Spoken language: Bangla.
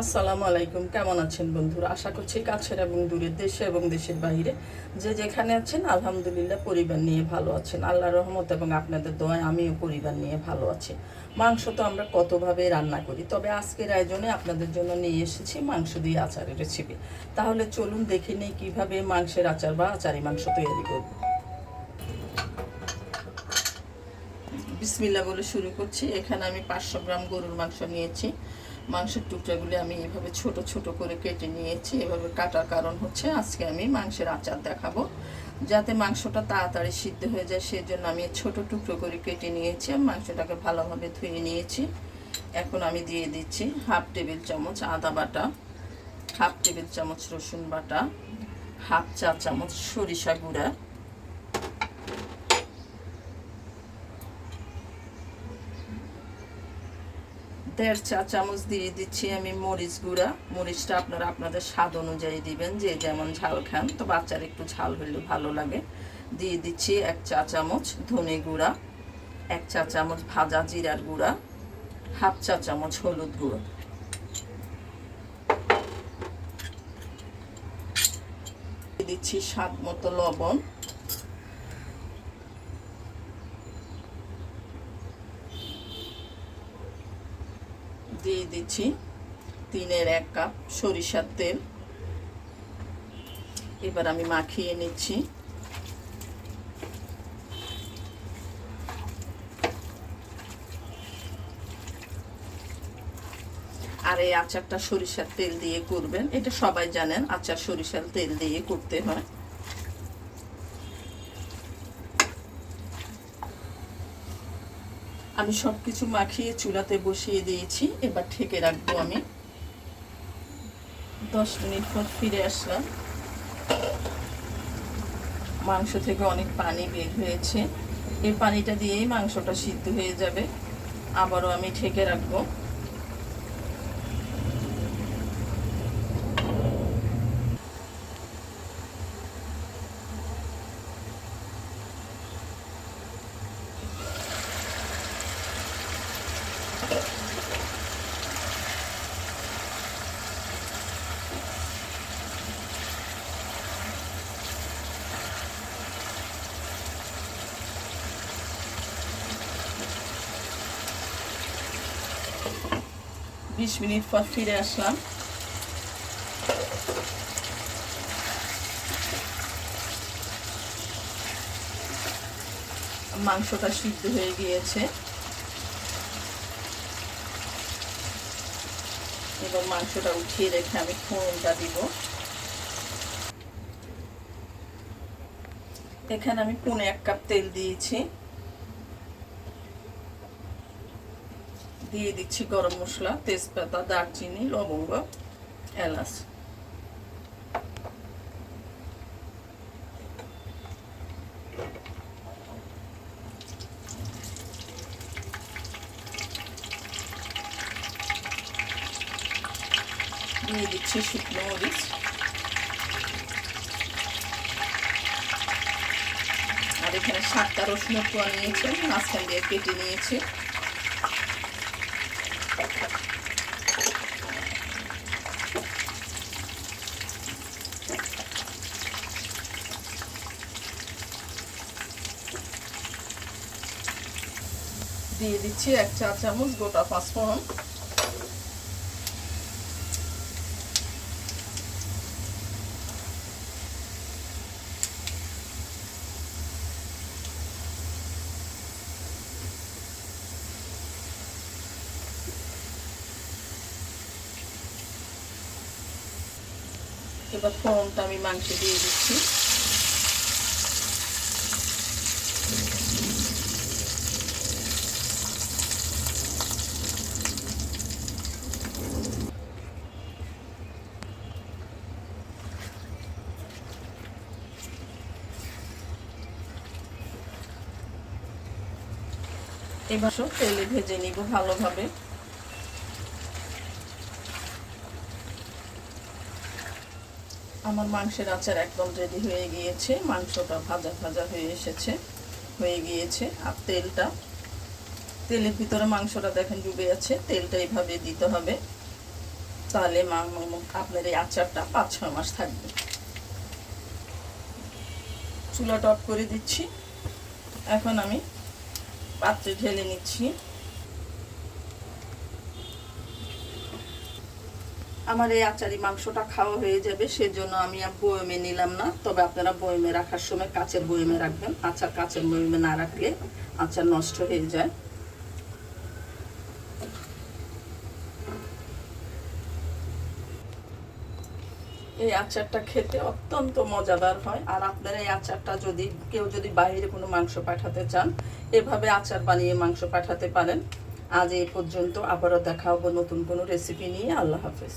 আসসালামু আলাইকুম। কেমন আছেন বন্ধুরা? আশা করছি কাছের এবং দূরের, দেশে এবং দেশের বাইরে যে যেখানে আছেন আলহামদুলিল্লাহ পরিবার নিয়ে ভালো আছেন। আল্লাহর রহমত এবং আপনাদের দোয়ায় আমিও পরিবার নিয়ে ভালো আছি। মাংস তো আমরা কতভাবে রান্না করি, তবে আজকের আয়োজনে আপনাদের জন্য নিয়ে এসেছি মাংস দিয়ে আচারের রেসিপি। তাহলে চলুন দেখে নিই কীভাবে মাংসের আচার বা আচারি মাংস তৈরি করব। বিসমিল্লাহ বলে শুরু করছি। এখানে আমি 500 গ্রাম গরুর মাংস নিয়েছি। মাংসের টুকরাগুলি আমি এভাবে ছোট ছোট করে কেটে নিয়েছি। এভাবে কাটার কারণ হচ্ছে আজকে আমি মাংসের আচার দেখাবো, যাতে মাংসটা তাড়াতাড়ি সিদ্ধ হয়ে যায়, সেজন্য আমি ছোট টুকরো করে কেটে নিয়েছি। মাংসটাকে ভালোভাবে ধুয়ে নিয়েছি। এখন আমি দিয়ে দিচ্ছি হাফ টেবিল চামচ আদা বাটা, হাফ টেবিল চামচ রসুন বাটা, হাফ চা চামচ সরিষা গুঁড়া, 1.5 চা চামচ দিয়ে দিচ্ছি আমি মরিচ গুঁড়া। মরিচটা আপনারা আপনাদের স্বাদ অনুযায়ী দিবেন, যে যেমন ঝাল খান, তো বাচ্চার একটু ঝাল হলে ভালো লাগে। দিয়ে দিচ্ছি 1 চা চামচ ধনে গুঁড়া, 1 চা চামচ ভাজা জিরার গুঁড়া, হাফ চা চামচ হলুদ গুঁড়ো। দিয়ে দিচ্ছি স্বাদ মতো লবণ, দিয়ে দিচ্ছি 3/1 কাপ সরিষার তেল। এবার আমি মাখিয়ে নিচ্ছি। আর এই আচারটা সরিষার তেল দিয়ে করবেন, এটা সবাই জানেন, আচার সরিষার তেল দিয়ে করতে হয়। আমি সব কিছু মাখিয়ে চুলাতে বসিয়ে দিয়েছি। এবার ঢেকে রাখবো আমি। 10 মিনিট পর ফিরে আসলাম। মাংস থেকে অনেক পানি বের হয়েছে। এই পানিটা দিয়েই মাংসটা সিদ্ধ হয়ে যাবে। আবারও আমি ঢেকে রাখবো। বিশ মিনিট পর ফিরে আসলাম। মাংসটা সিদ্ধ হয়ে গিয়েছে। এবং মাংসটা উঠিয়ে রেখে আমি ফোড়নটা দিব। এখানে আমি 1.25 কাপ তেল দিয়েছি। দিয়ে দিচ্ছি গরম মশলা, তেজপাতা, দারচিনি, লবঙ্গ, এলাচ। দিয়ে দিচ্ছি শুকনো মরিচ। আর এখানে 7টা রসুনের কোয়া নিয়েছি, মাঝখান দিয়ে কেটে নিয়েছি। দিয়ে দিচ্ছি 1 চা চামচ গোটা পাঁচফোড়ন। এবার ফোড়নটা আমি মাংসে দিয়ে দিচ্ছি। এবার সব তেলে ভেজে নিব ভালোভাবে। আমার মাংসের আচার একদম রেডি হয়ে গিয়েছে। মাংসটা ভাজা ভাজা হয়ে গিয়েছে। আর তেলের ভিতরে মাংসটা দেখেন ডুবে আছে। তেলটা এইভাবে দিতে হবে। তাহলে আপনার এই আচারটা 5-6 মাস থাকবে। চুলাটা অফ করে দিচ্ছি। এখন আমি পাত্রে ঢেলে নিচ্ছি। আমার এই আচারি মাংসটা খাওয়া হয়ে যাবে, সেজন্য আমি আর বয়মে নিলাম না। তবে আপনারা বয়মে রাখার সময় কাচের বয়মে রাখবেন। আচার কাচের বয়মে না রাখলে আচার নষ্ট হয়ে যায়। এই আচারটা খেতে অত্যন্ত মজাদার হয়। আর আপনারা এই আচারটা কেউ যদি বাইরে কোনো মাংস পাঠাতে চান, এভাবে আচার বানিয়ে মাংস পাঠাতে পারেন। আজ এই পর্যন্ত, আবারও দেখা হবে নতুন কোনো রেসিপি নিয়ে। আল্লাহ হাফেজ।